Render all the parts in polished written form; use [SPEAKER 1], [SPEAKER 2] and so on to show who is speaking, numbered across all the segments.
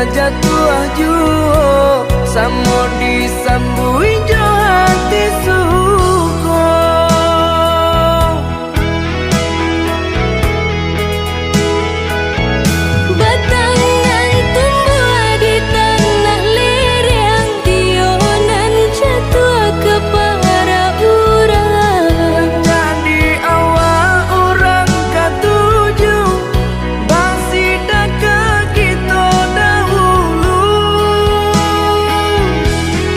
[SPEAKER 1] kajatuah juo samo disambui jo hati suko.
[SPEAKER 2] Batangan tumbuh di tanah lereng, tionan jatuh ke para urang.
[SPEAKER 1] Jadi awal orang katuju bangsi daka kita dahulu.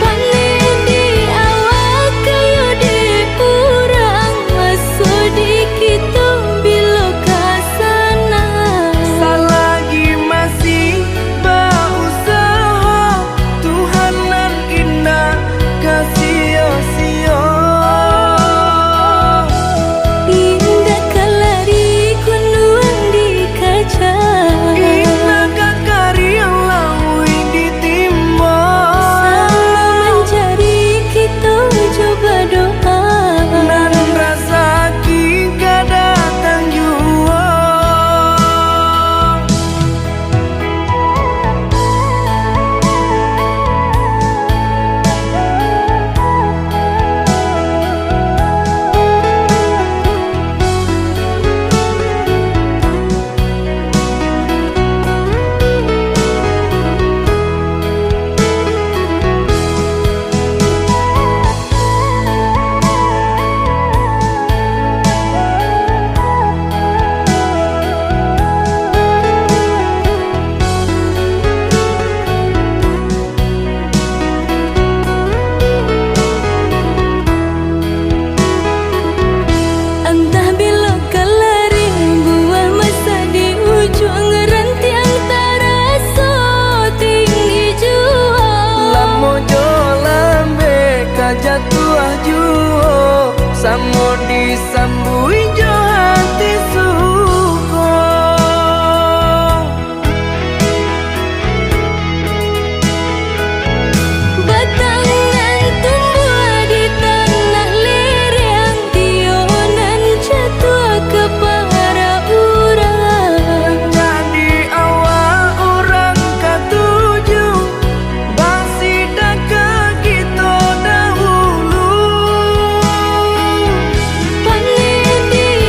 [SPEAKER 2] Panen di awal kayu di urang, masuk di kita bila kasana.
[SPEAKER 1] Selagi masih berusaha, Tuhanan indah kasih-sia.
[SPEAKER 2] Indah kalari kunduan di kaca,
[SPEAKER 1] Indah kakari yang lawi ditimba.
[SPEAKER 2] sama mencari kita coba doa.
[SPEAKER 1] Dan rasa kita datang jua.
[SPEAKER 2] Entah bila kelari buah masa di ujung rantiang terasa tinggi jua.
[SPEAKER 1] Lamo jo lambe kajatuah juo samo disambui jo hati suko.
[SPEAKER 2] Batangan tumbuh di tanah lereng, tionan jatuh ke para urang.
[SPEAKER 1] Jadi awal orang katuju bangsi daka kita dahulu.
[SPEAKER 2] Panen di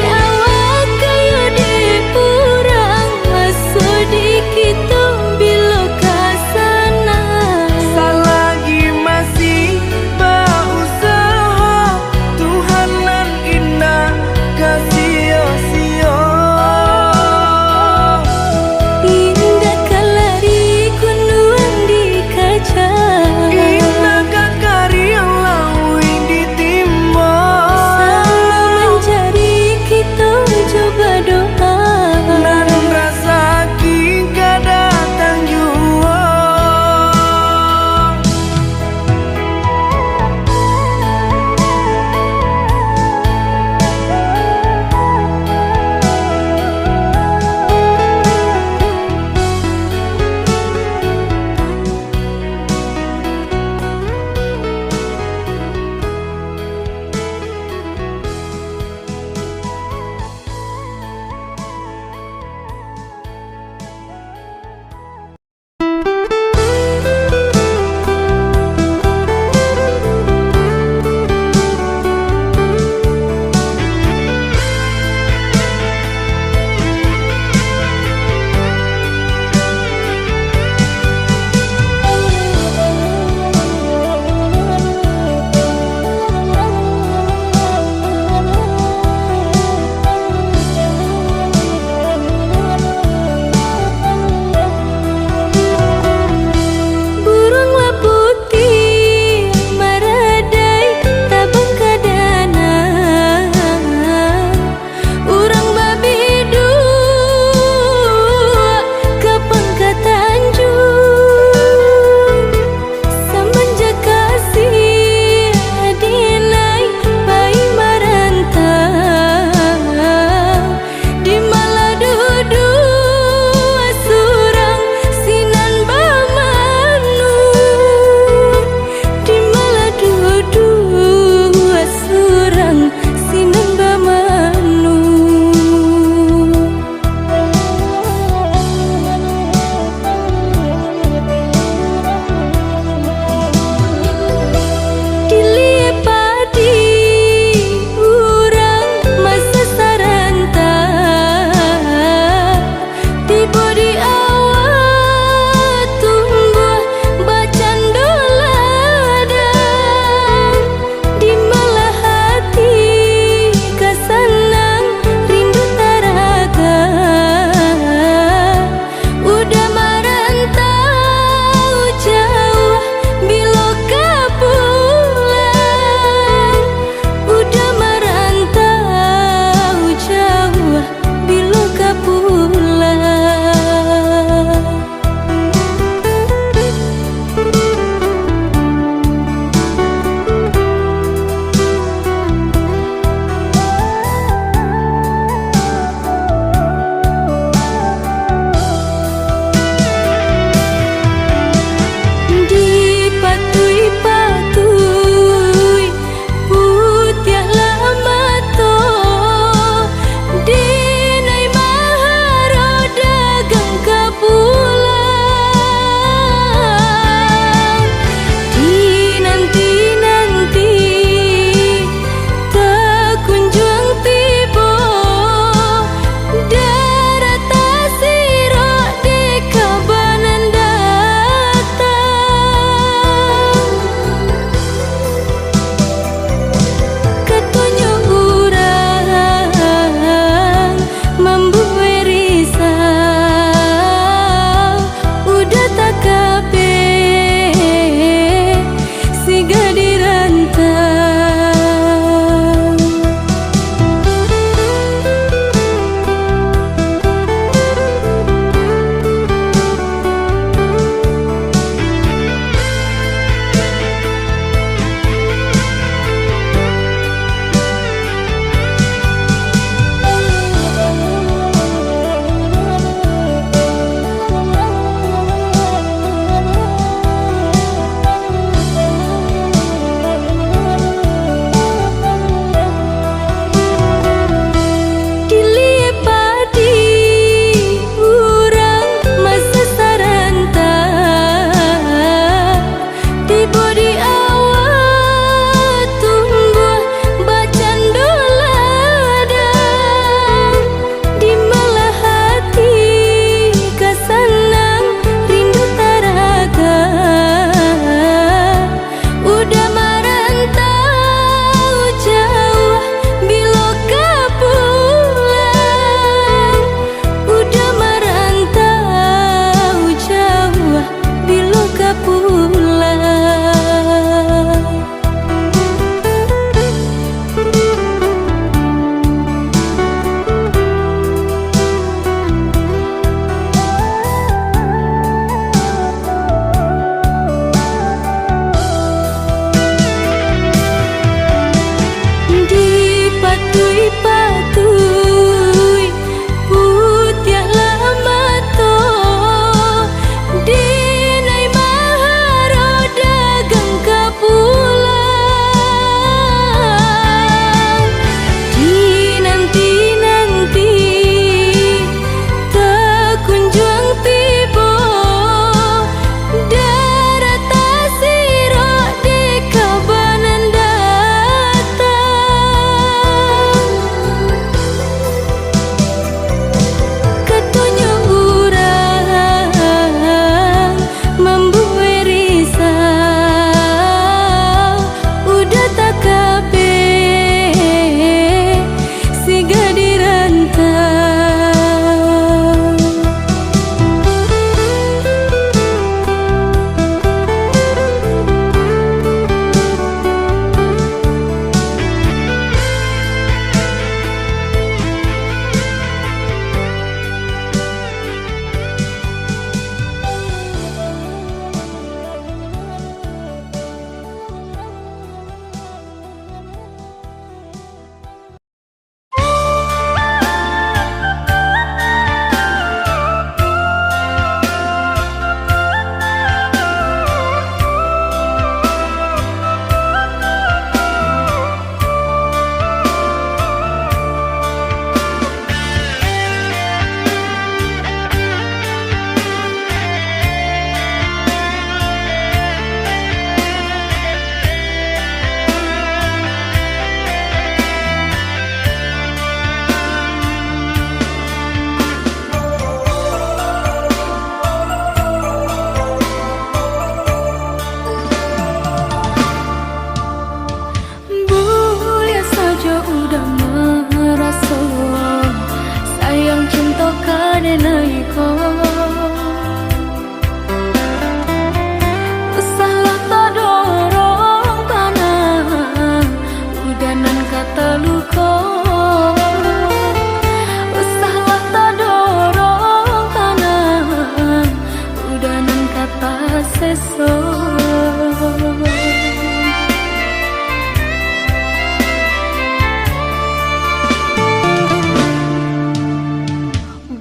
[SPEAKER 2] seso.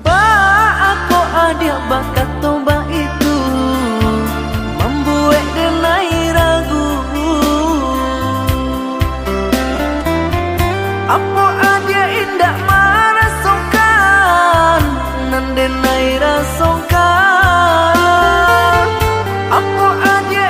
[SPEAKER 1] Ba aku ada bakat toba itu membuat denai ragu. Apa ada indah merasakan nan denai rasakan. Apa ada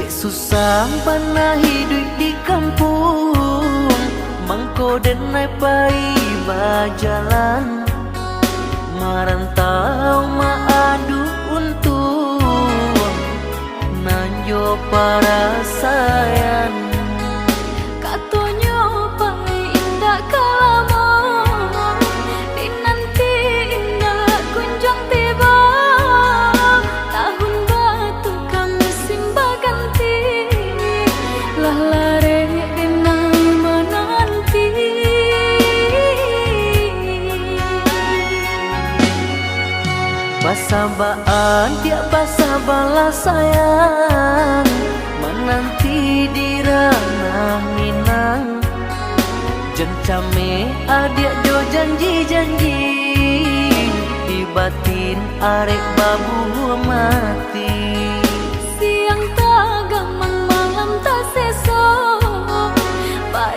[SPEAKER 1] Dek susah pernah hidup di kampung, mangko denai pai bajalan, marantau maadu untung, nanjo para sayang.
[SPEAKER 2] Katonyo pai indah kalamo, dinanti indah kunjung tiba. Tahun batu kami simba ganti, lah lare denai menanti.
[SPEAKER 1] Basabaan tiap basa balas sayang, menanti di ranah Minang. Jencame adik jo janji-janji, di batin arek babu mati.
[SPEAKER 2] Siang tak gamang malam tak sesok,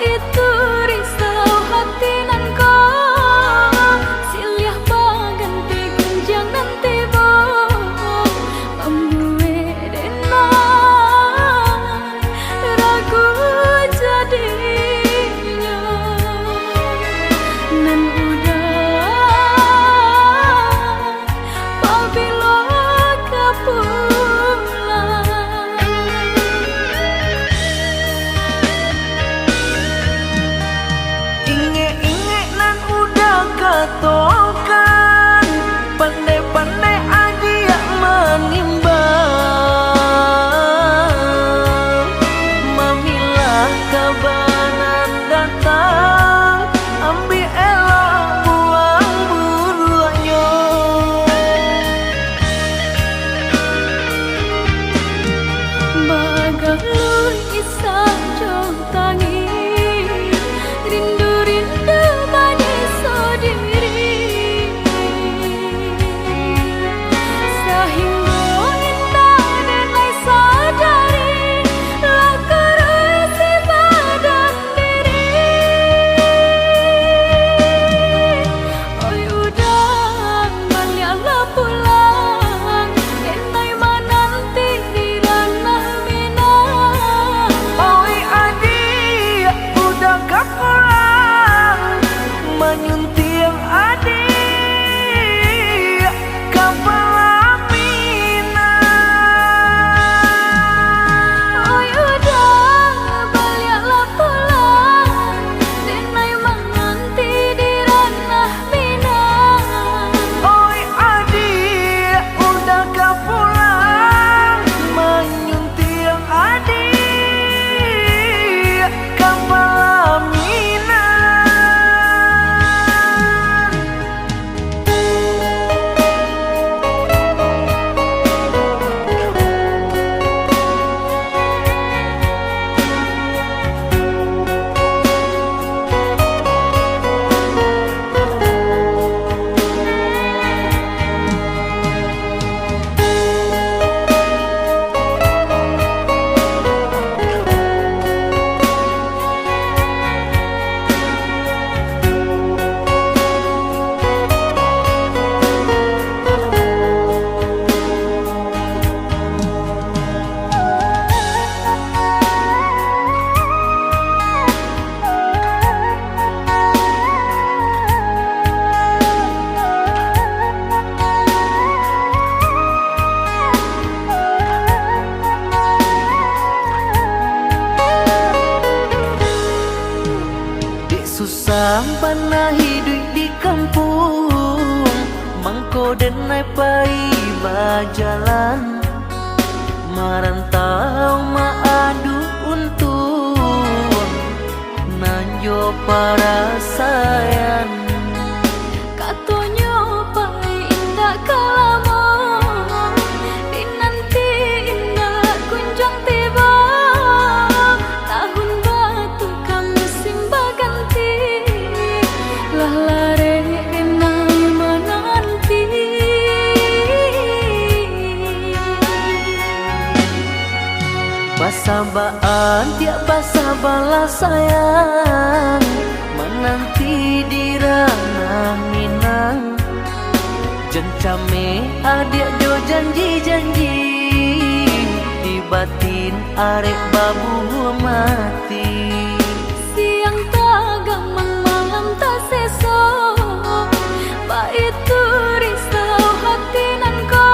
[SPEAKER 2] itu risau hati nan kau. Siliah baganti kunjang nanti bo, ambue denai ragu jadinya. Nan udah pabilo kapulang.
[SPEAKER 1] Inge-inge nan udah katokan, pandai-pandai adia menimbang. Mamilah kabanan datang, ambil elok buang buruannya.
[SPEAKER 2] Bagalur isah jauh tangi, rindu-rindu manis diri. Sahingga indah denai sadari, lah kerusi badan diri. Oi udah baliaklah pulang, denai menanti di ranah Minang.
[SPEAKER 1] Oi adik, udah gak pulang, menyunting adik kapal Minang.
[SPEAKER 2] Oi udah baliaklah pulang, denai menanti di ranah Minang.
[SPEAKER 1] Oi adik, udah gak pulang, menyunting adik kapal Minang. Dek susah pernah hidup di kampung, mangko denai pai bajalan, marantau maadu untung, nanjo para sayang.
[SPEAKER 2] Katonyo pai indah kalamo, dinanti indah kunjung tiba. Tahun batu kami simba ganti, lah lare denai menanti.
[SPEAKER 1] Basabaan tiap basa balas sayang, menanti di ranah Minang. Jencame adik jo janji-janji, di batin arek babu mati.
[SPEAKER 2] Siang tak gamang malam tak seso, itu risau hati nan ko.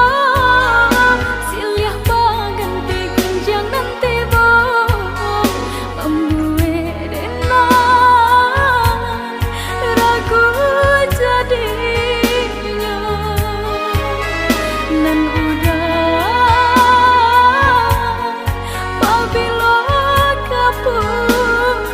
[SPEAKER 2] Silih baganti kunjang nanti bo membuat denai ragu jadinya nan udah pabilo kapur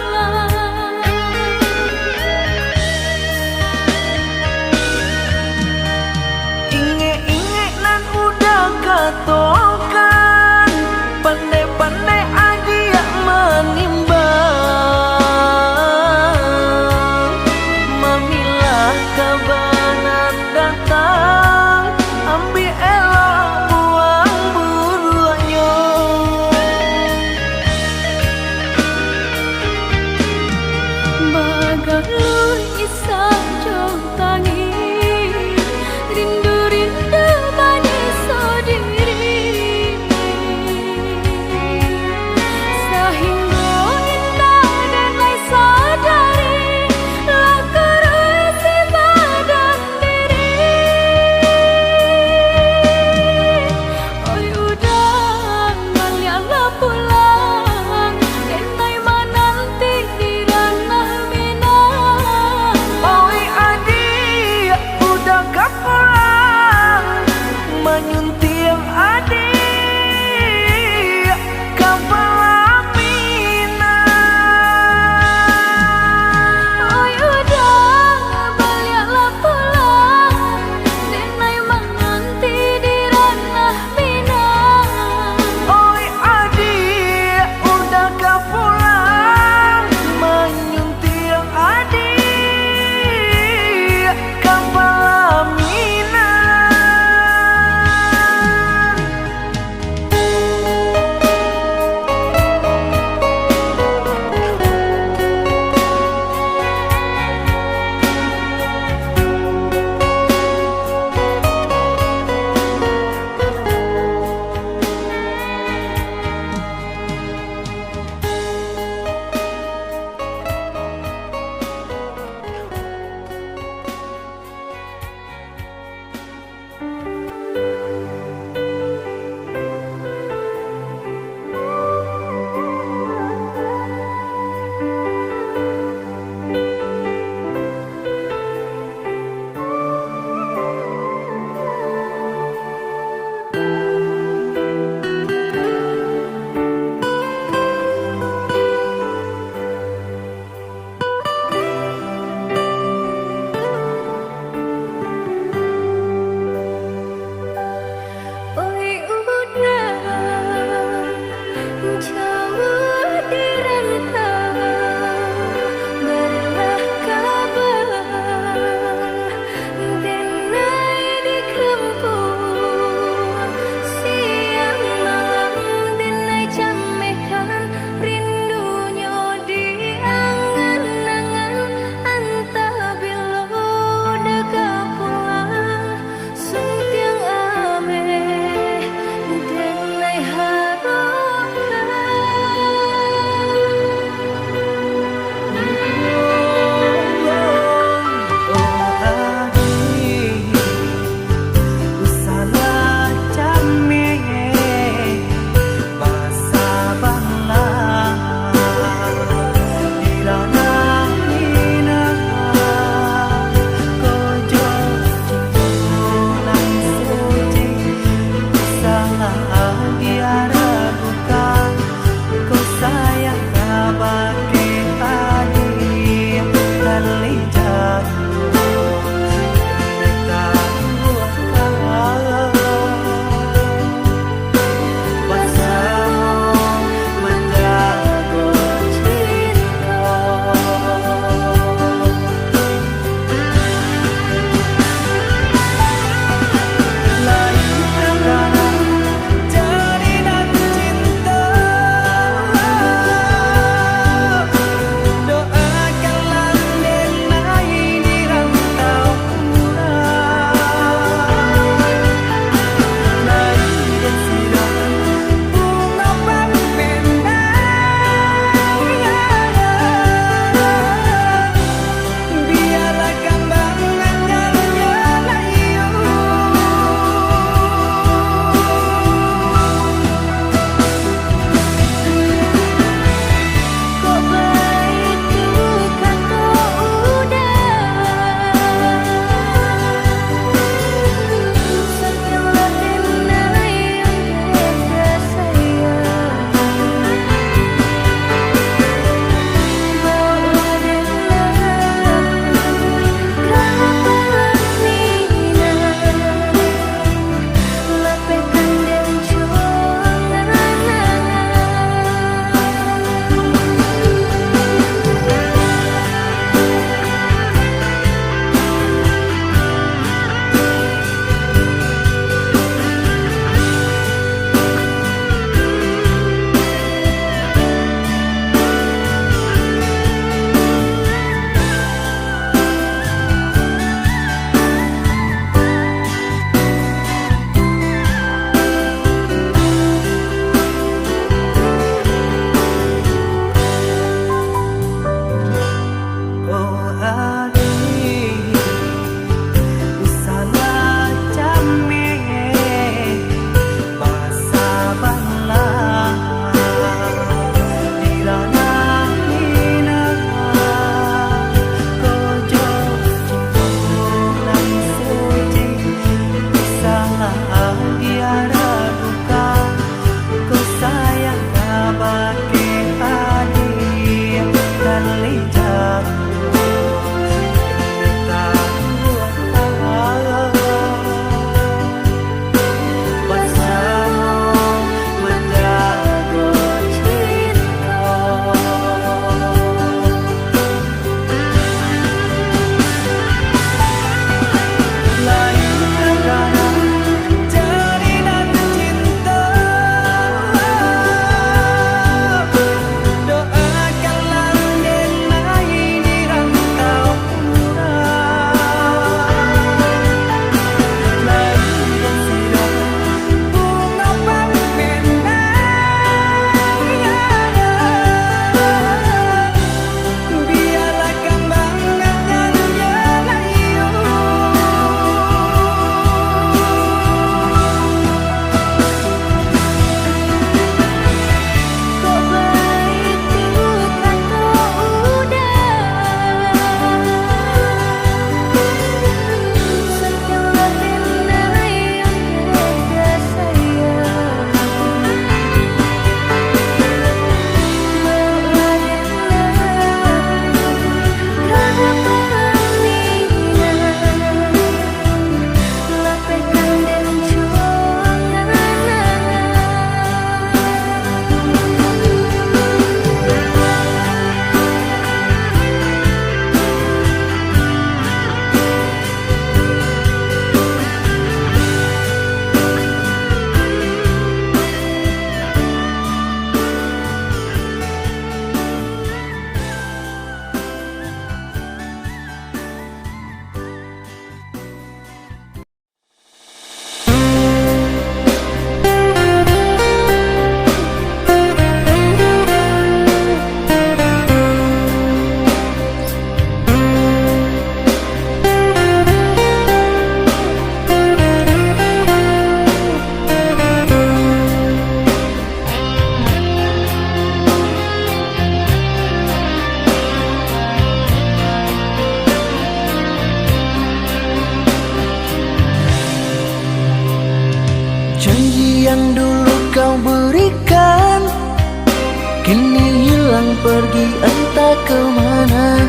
[SPEAKER 1] pergi entah kemana.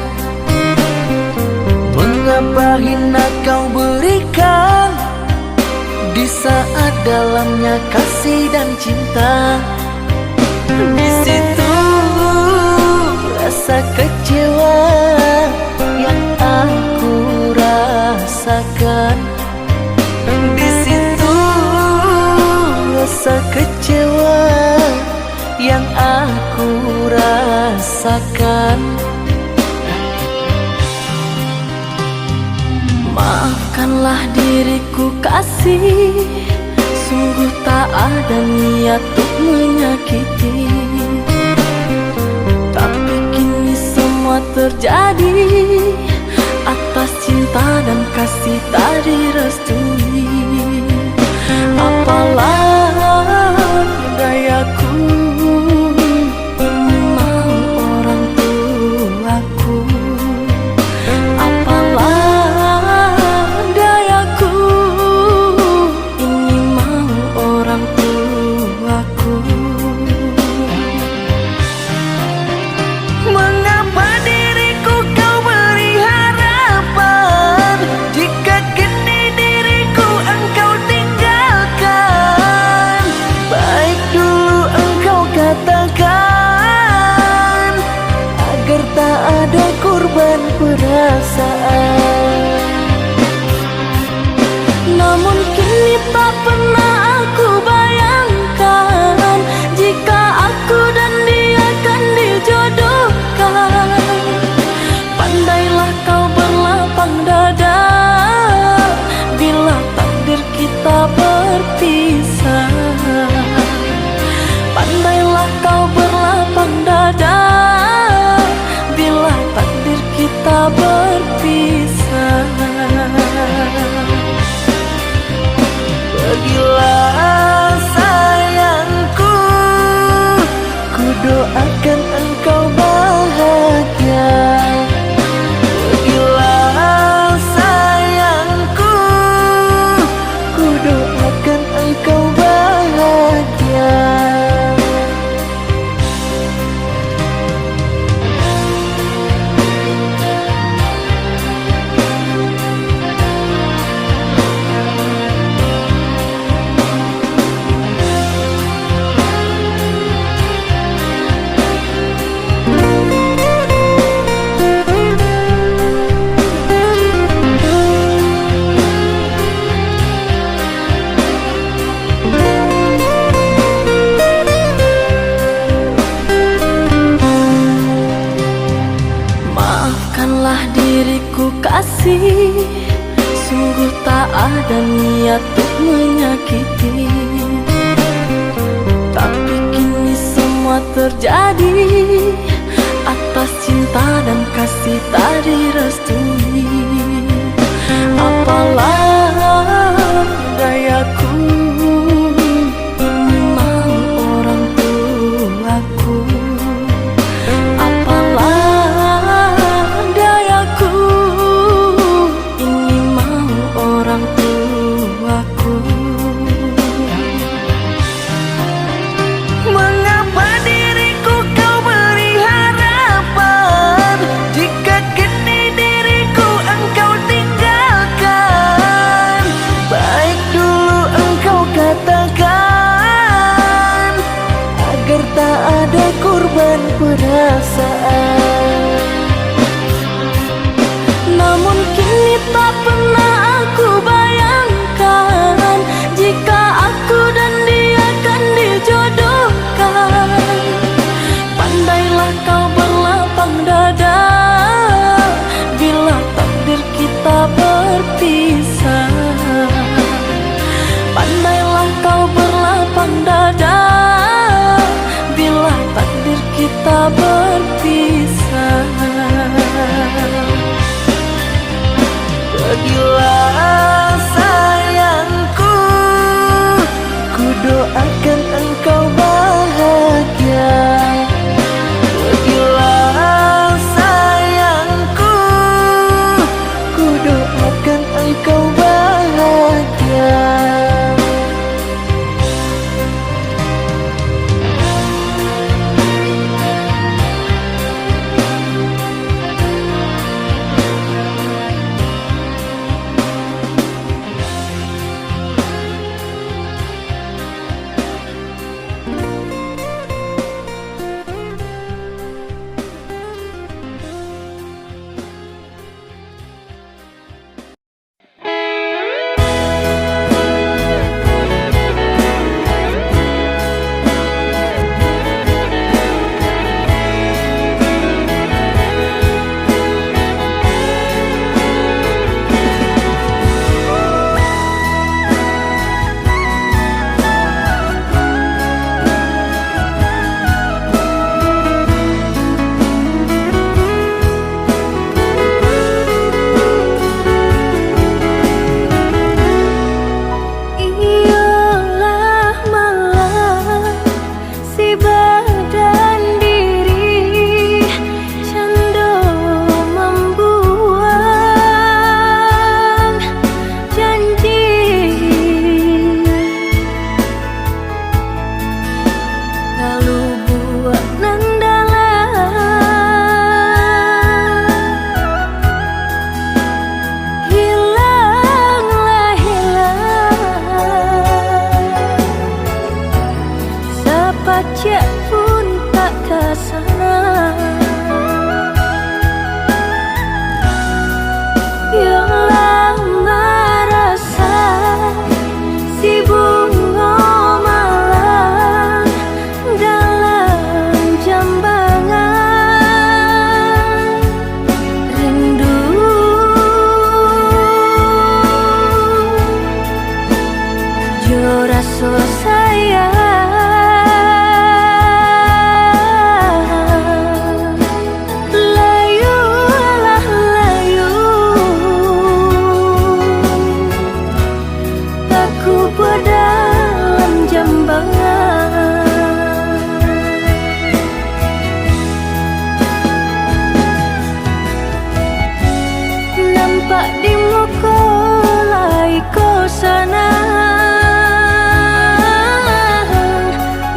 [SPEAKER 1] Mengapa hina kau berikan di saat dalamnya kasih dan cinta. Di situ rasa kecewa yang aku rasakan. Di situ rasa kecewa yang aku rasakan. Maafkanlah diriku kasih, sungguh tak ada niat untuk menyakiti. Tapi kini semua terjadi atas cinta dan kasih tak direstui. Apalah dayaku, ini mau orang tuaku. Apalah dayaku, ini mau orang tuaku. Mengapa diriku kau beri harapan, jika kini diriku engkau tinggalkan? Baik dulu engkau katakan, agar tak ada korban perasaan. Namun kini tak pernah aku bayangkan, jika aku dan dia akan dijodohkan. Pandailah kau berlapang dada bila takdir kita berpisah. Pandailah kau berlapang dada bila takdir kita berpisah. Pergilah sayangku, ku doakan engkau bahagia. Pergilah sayangku, ku doakan engkau bahagia. Maafkanlah diriku kasih, sungguh tak ada niat untuk menyakiti. Tapi kini semua terjadi atas cinta dan kasih tak direstui. Apalah dayaku, ini mau orang tuaku. Apalah dayaku, ini mau orang tuaku. Mengapa diriku kau beri harapan, jika kini diriku engkau tinggalkan? Baik dulu engkau katakan, agar tak ada korban perasaan. Namun kini tak pernah aku bayangkan, jika aku dan dia akan dijodohkan. Pandailah kau berlapang dada bila takdir kita berpisah. Pandailah kau berlapang dada bila takdir kita berpisah. Pergilah sayangku, ku doakan engkau bahagia. Pergilah sayangku, ku doakan engkau bahagia.
[SPEAKER 2] tak kesana. Yang lama rasa si bunga malam dalam jambangan rindu. Jo rasa sayang layulah layu aku dalam jambangan. Nampak di muka lai ko sana,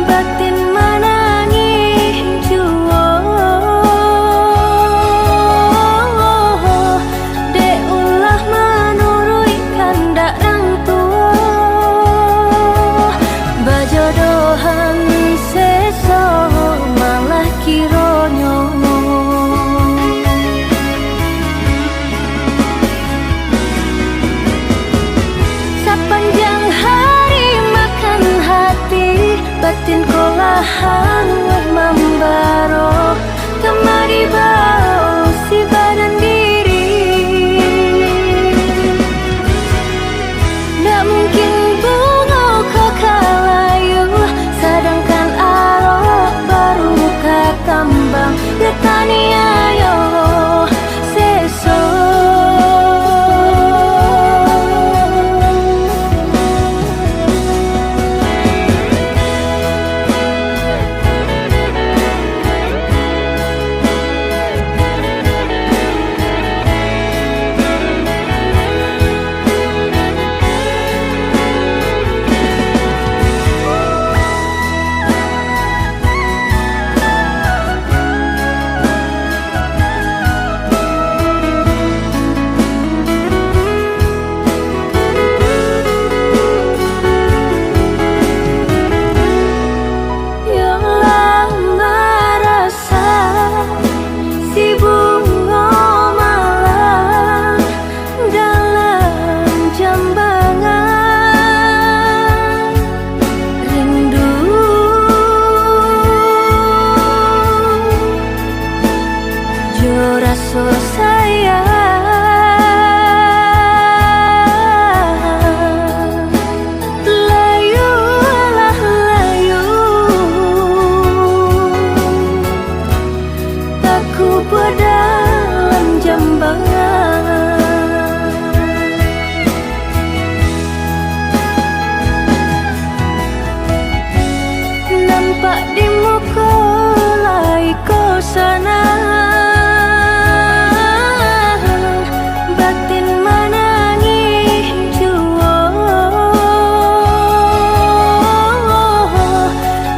[SPEAKER 2] batin menangis jua. Dek ulah menurui kandak orang tua, bajodohan seso malah kironyo. Sepanjang hari makan hati, batin kolahan membaro kemari bau si badan diri. Tak mungkin bunga kau kalayu, sedangkan arah baru ke kambang getani ayo seso. Yang lama rasa si bunga malam dalam jambangan rindu. Jo rasa sayang layulah layu aku dalam jambangan. Nampak di muka lai ko sana, batin menangis jua.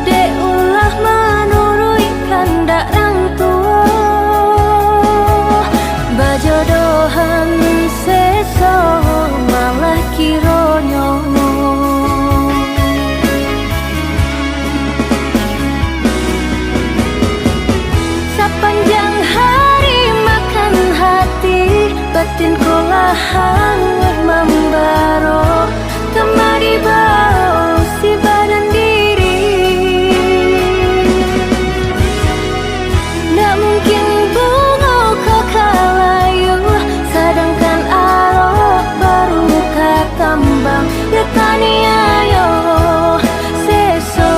[SPEAKER 2] Dek ulah menurui kandak orang tua, bajodohan seso malah kironyo. Sepanjang hari makan hati, batin kolahan membaro kemari bau si badan diri. Tak mungkin bunga kau kalayu, sedangkan arah baru ke kambang getani ayo seso.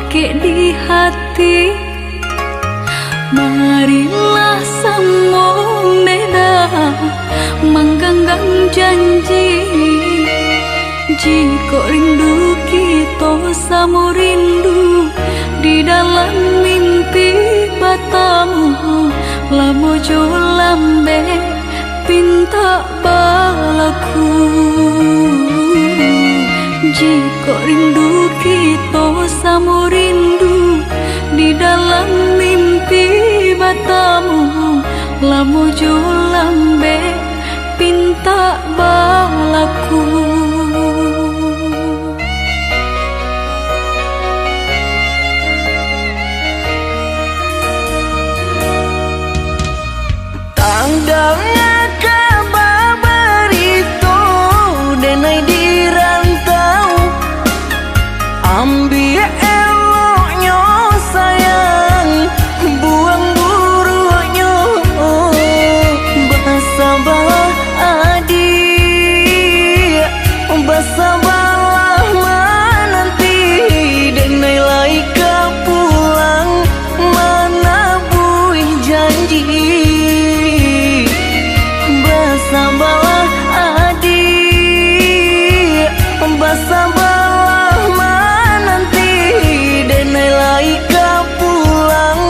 [SPEAKER 2] pake di hati. Marilah sambung beda menggenggam janji. Jika rindu kita sama rindu di dalam mimpi batamu, lamo jo lambe pinta balaku. Jika rindu kita sama rindu di dalam mimpi batamu, lamo jo lambe pinta balaku.
[SPEAKER 1] Tandangnya kabar itu denai di rantau, ambil eloknya sayang, buang buruknya. Bersabarlah adik, bersabarlah menanti, denai laika pulang mana buih janji. Bersabarlah adik, bersabarlah menanti, denai laika pulang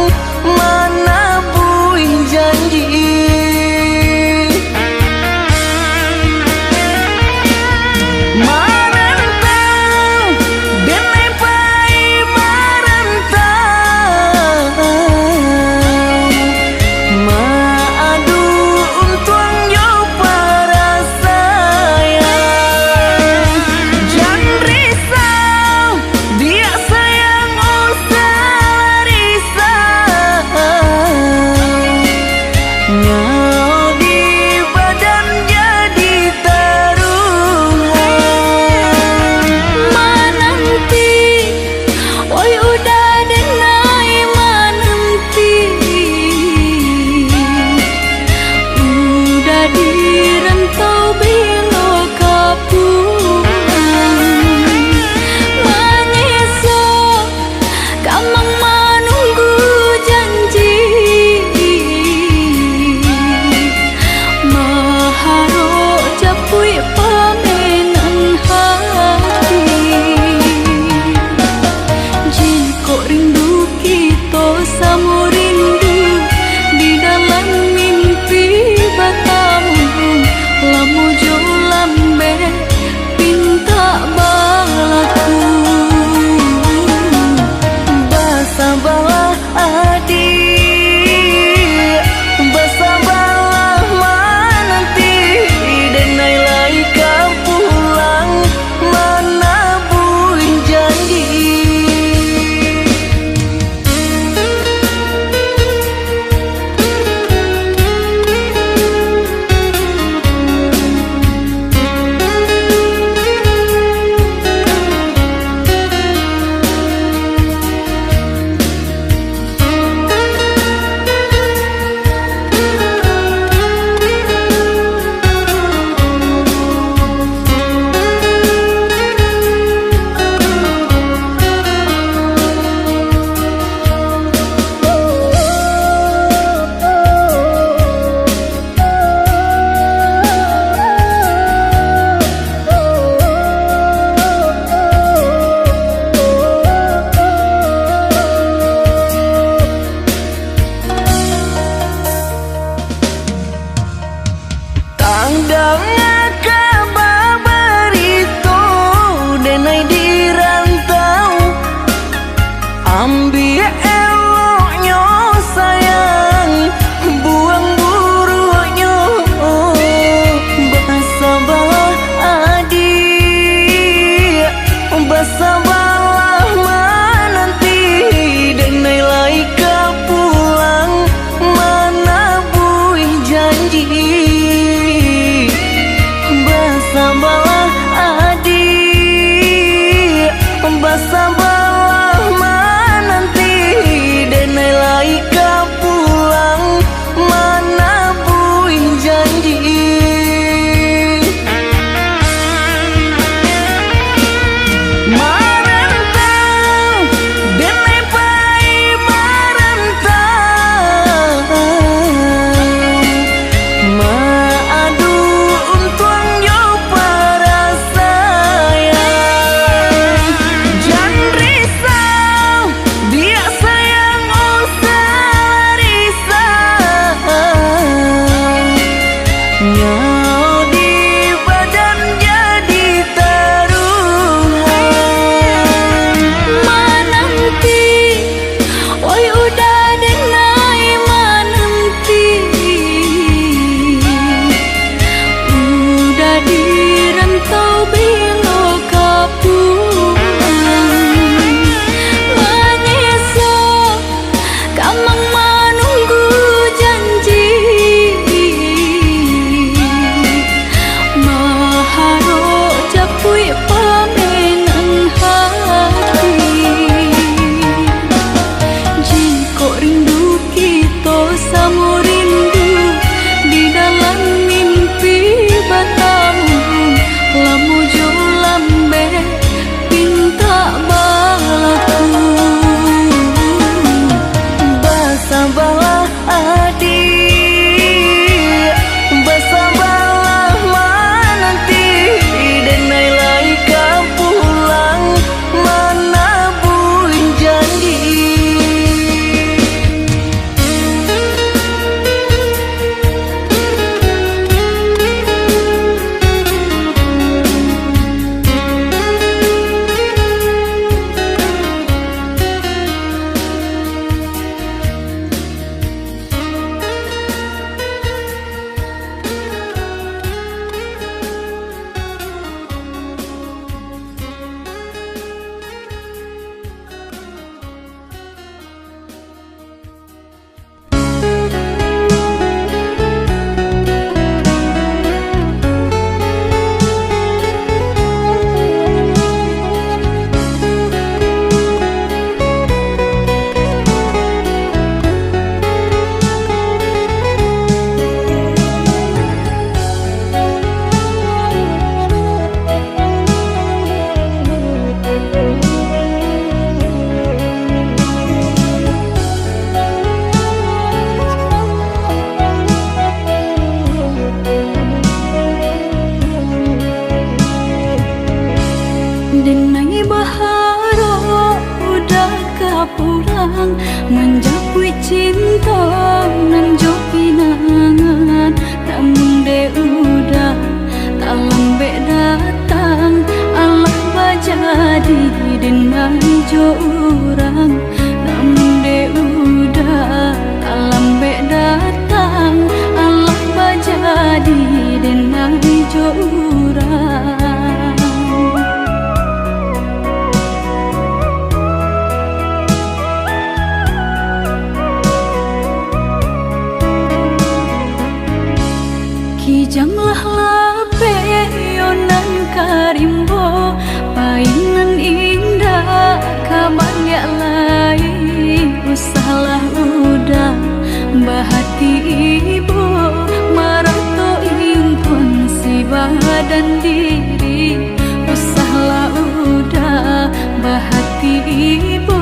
[SPEAKER 1] mana buih janji. Marantau, denai pai marantau, maadu untuang yo para
[SPEAKER 2] Kijanglah lape yonan karimbo painan indah kaman ya lai usahlah udah bahati ibu marato impun si badan diri usahlah udah bahati ibu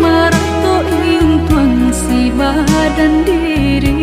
[SPEAKER 2] marato impun si badan diri.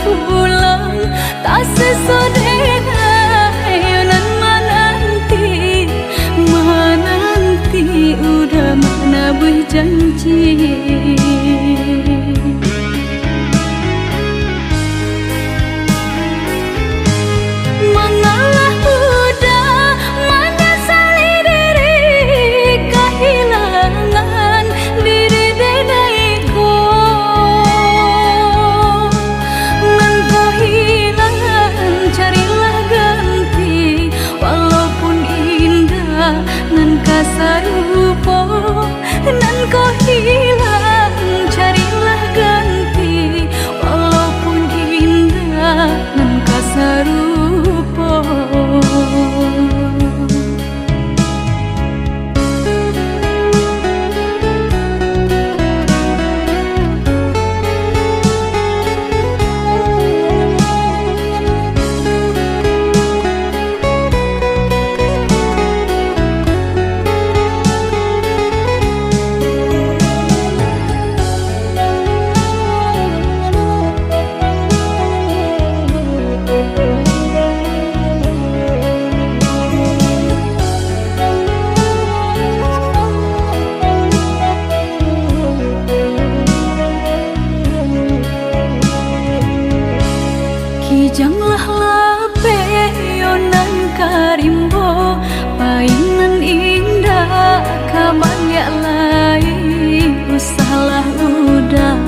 [SPEAKER 2] Pulang tak sesodena yonan menanti udah mana berjanji mengalah udah menyesali diri kehilangan diri denaiku. Nan kasarupo nan kau hilang carilah ganti walaupun indah nan kasarupo. Kijanglah lape yonan karimbo painan indah kaman ya lai usahlah udah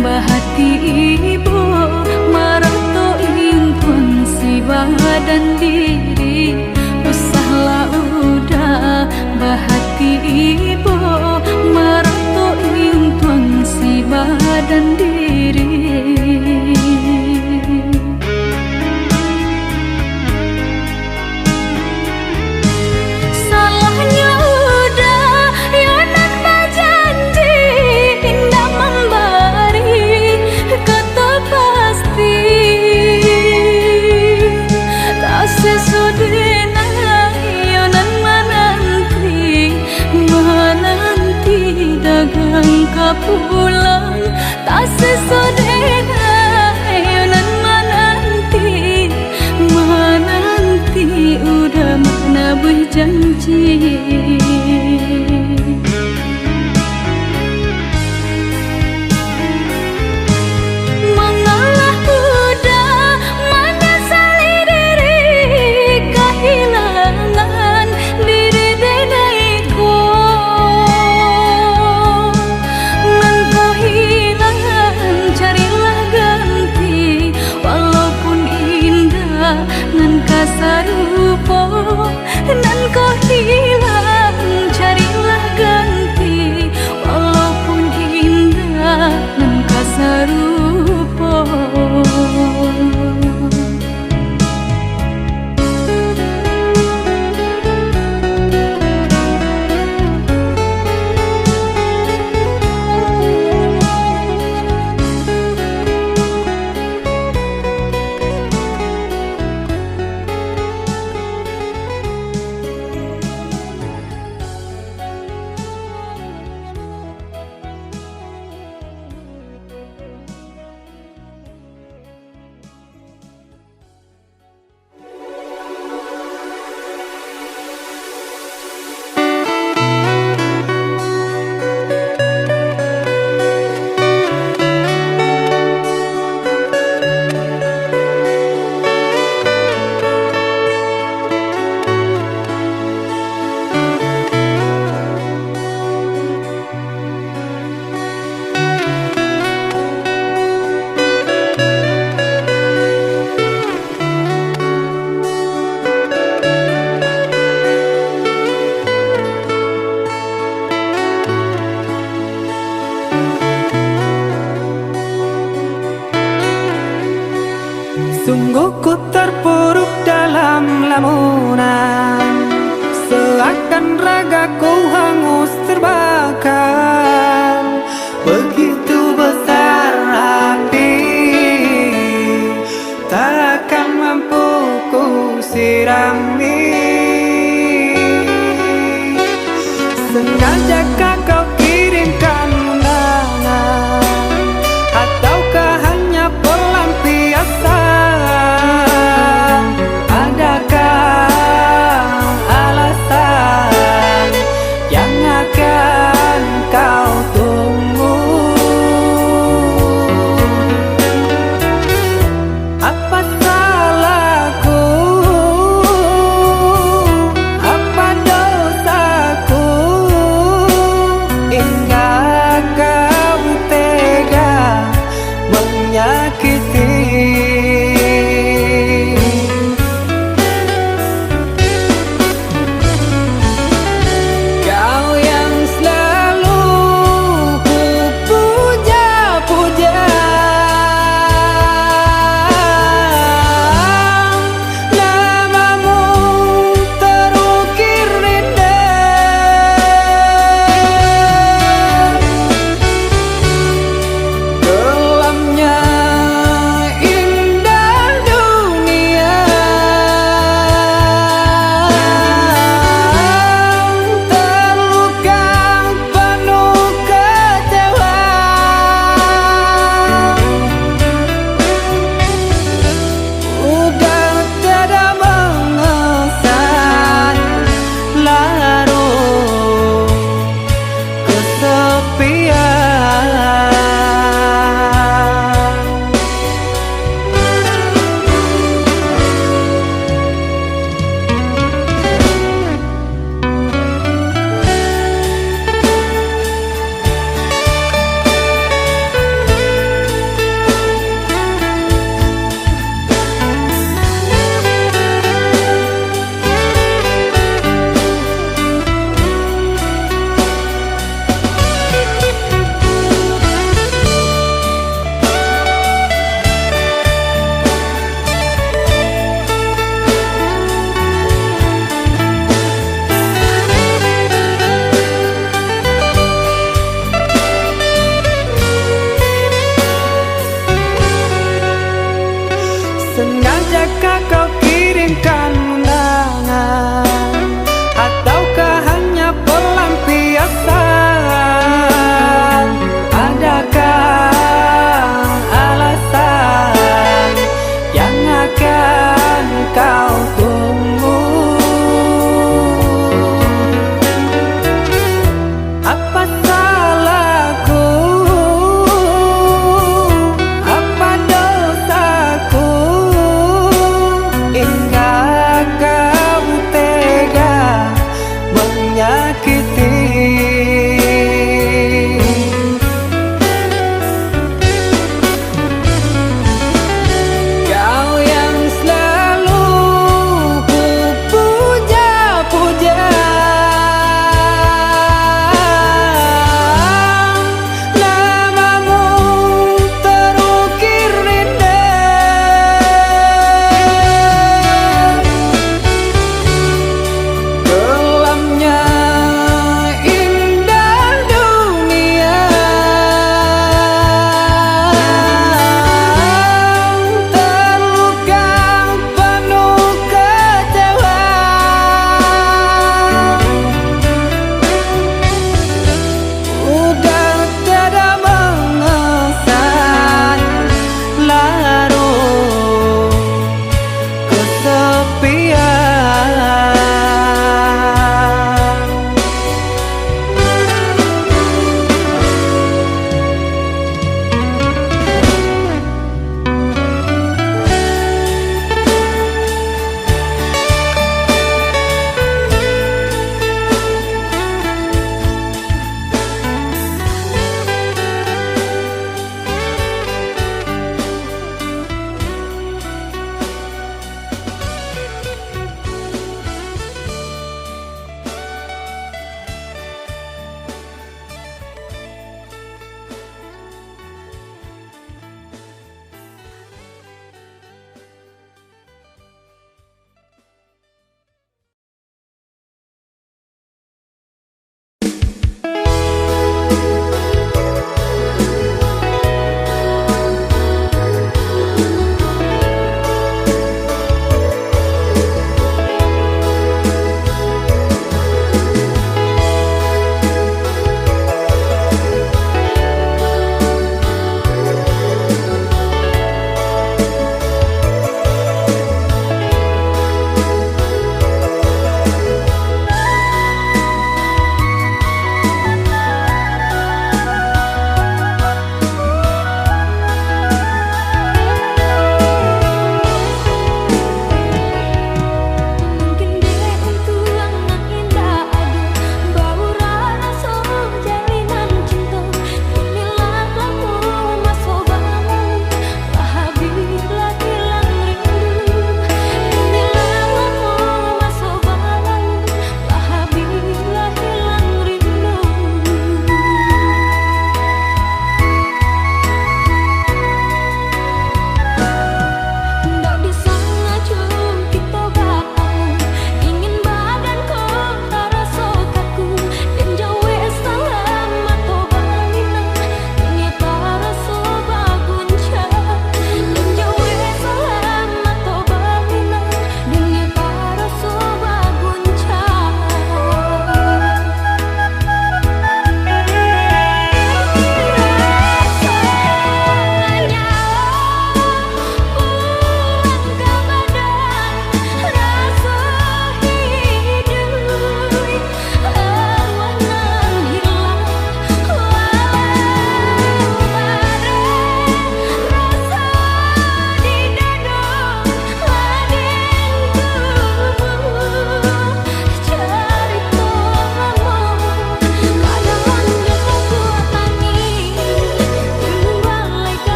[SPEAKER 2] bahati ibu marato impun si badan diri usahlah udah bahati ibu marato impun si badan diri. Pulang tak sesodena yonan menanti udah mana berjanji mengalah udah menyesali diri kehilangan diri denaiku. Nan kasarupo nan kau hilang carilah ganti walaupun indah nan kasarupo.
[SPEAKER 3] lamunan, seakan ragaku hangus terbakar. Begitu besar api, takkan mampu ku sirami. Sengaja